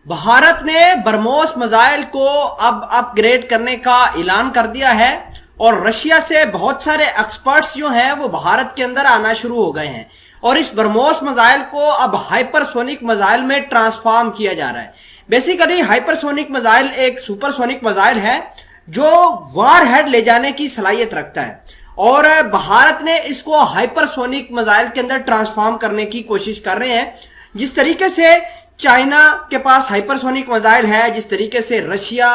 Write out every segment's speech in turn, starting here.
भारत ने ब्रह्मोस मिसाइल को अब अपग्रेड करने का ऐलान कर दिया है और रशिया से बहुत सारे एक्सपर्ट्स जो हैं वो भारत के अंदर आना शुरू हो गए हैं और इस ब्रह्मोस मिसाइल को अब हाइपरसोनिक मिसाइल में ट्रांसफॉर्म किया जा रहा है। बेसिकली हाइपरसोनिक मिसाइल एक सुपरसोनिक मिसाइल है जो वार हेड ले जाने की सलाहियत रखता है और भारत ने इसको हाइपरसोनिक मिसाइल के अंदर ट्रांसफॉर्म करने की कोशिश कर रहे हैं। जिस तरीके से चाइना के पास हाइपरसोनिक मिसाइल है, जिस तरीके से रशिया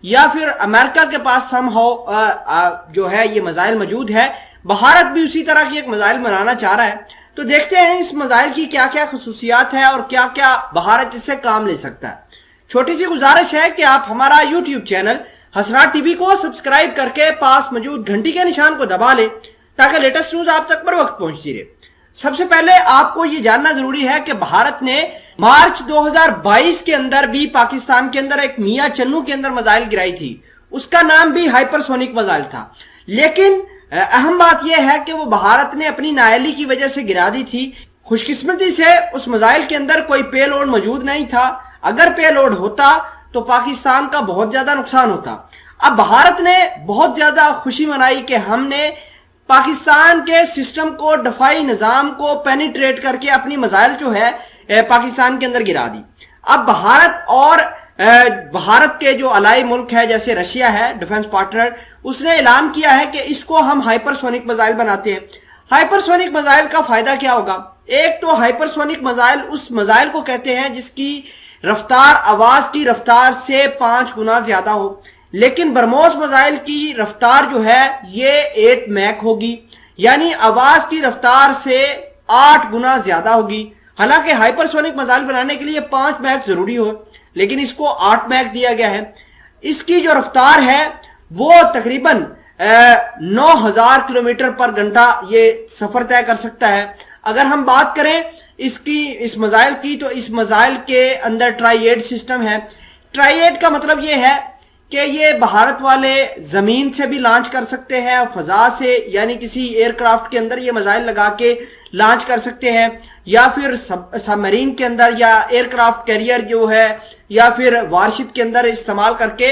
या फिर अमेरिका के पास समहाउ जो है ये मिसाइल मौजूद है, भारत भी उसी तरह की एक मिसाइल बनाना चाह रहा है। तो देखते हैं इस मिसाइल की क्या क्या खसूसियात है और क्या क्या भारत इससे काम ले सकता है। छोटी सी गुजारिश है कि आप हमारा यूट्यूब चैनल हसरात टीवी को सब्सक्राइब करके पास मौजूद घंटी के निशान को दबा ले ताकि लेटेस्ट न्यूज आप तक पर वक्त पहुंचती रहे। सबसे पहले आपको यह जानना जरूरी है कि भारत ने मार्च 2022 के अंदर भी पाकिस्तान के अंदर एक मियां चन्नू के अंदर मिसाइल गिराई थी। उसका नाम भी हाइपरसोनिक मिसाइल था, लेकिन अहम बात यह है कि वो भारत ने अपनी नाअहली की वजह से गिरा दी थी। खुशकिस्मती से उस मिसाइल के अंदर कोई पेलोड मौजूद नहीं था। अगर पेलोड होता तो पाकिस्तान का बहुत ज्यादा नुकसान होता। अब भारत ने बहुत ज्यादा खुशी मनाई कि हमने पाकिस्तान के सिस्टम को, दफाई निजाम को पेनिट्रेट करके अपनी मिसाइल जो है पाकिस्तान के अंदर गिरा दी। अब भारत और भारत के जो अलाई मुल्क है जैसे रशिया है डिफेंस पार्टनर, उसने ऐलान किया है कि इसको हम हाइपरसोनिक मिसाइल बनाते हैं। हाइपरसोनिक मिसाइल का फायदा क्या होगा? एक तो हाइपरसोनिक मिसाइल उस मिसाइल को कहते हैं जिसकी रफ्तार आवाज की रफ्तार से 5 गुना ज्यादा हो, लेकिन ब्रह्मोस मिसाइल की रफ्तार जो है ये 8 मैक होगी, यानी आवाज की रफ्तार से 8 गुना ज्यादा होगी। हालांकि हाइपरसोनिक मिसाइल बनाने के लिए 5 मैक जरूरी हो, लेकिन इसको 8 मैक दिया गया है। इसकी जो रफ्तार है वो तकरीबन 9000 किलोमीटर पर घंटा ये सफर तय कर सकता है। अगर हम बात करें इस मिसाइल की, तो इस मिसाइल के अंदर ट्राइएड सिस्टम है। ट्राइएड का मतलब ये है कि ये भारत वाले जमीन से भी लॉन्च कर सकते हैं, फजा से यानी किसी एयरक्राफ्ट के अंदर ये मिसाइल लगा के लॉन्च कर सकते हैं, या फिर सबमरीन के अंदर या एयरक्राफ्ट कैरियर जो है या फिर वारशिप के अंदर इस्तेमाल करके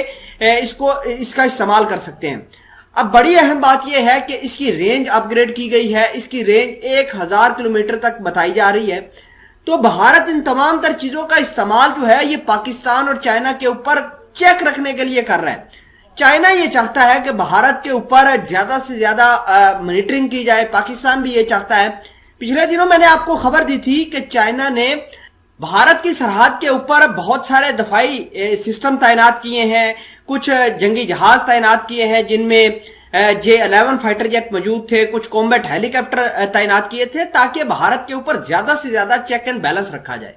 इसका इस्तेमाल कर सकते हैं। अब बड़ी अहम बात यह है कि इसकी रेंज अपग्रेड की गई है। इसकी रेंज 1000 किलोमीटर तक बताई जा रही है। तो भारत इन तमाम तर चीजों का इस्तेमाल जो है ये पाकिस्तान और चाइना के ऊपर चेक रखने के लिए कर रहा है। चाइना ये चाहता है कि भारत के ऊपर ज्यादा से ज्यादा मॉनिटरिंग की जाए, पाकिस्तान भी ये चाहता है। पिछले दिनों मैंने आपको खबर दी थी कि चाइना ने भारत की सरहद के ऊपर बहुत सारे दफाई सिस्टम तैनात किए हैं, कुछ जंगी जहाज तैनात किए हैं जिनमें J-11 फाइटर जेट मौजूद थे, कुछ कॉम्बैट हेलीकॉप्टर तैनात किए थे ताकि भारत के ऊपर ज्यादा से ज्यादा चेक एंड बैलेंस रखा जाए।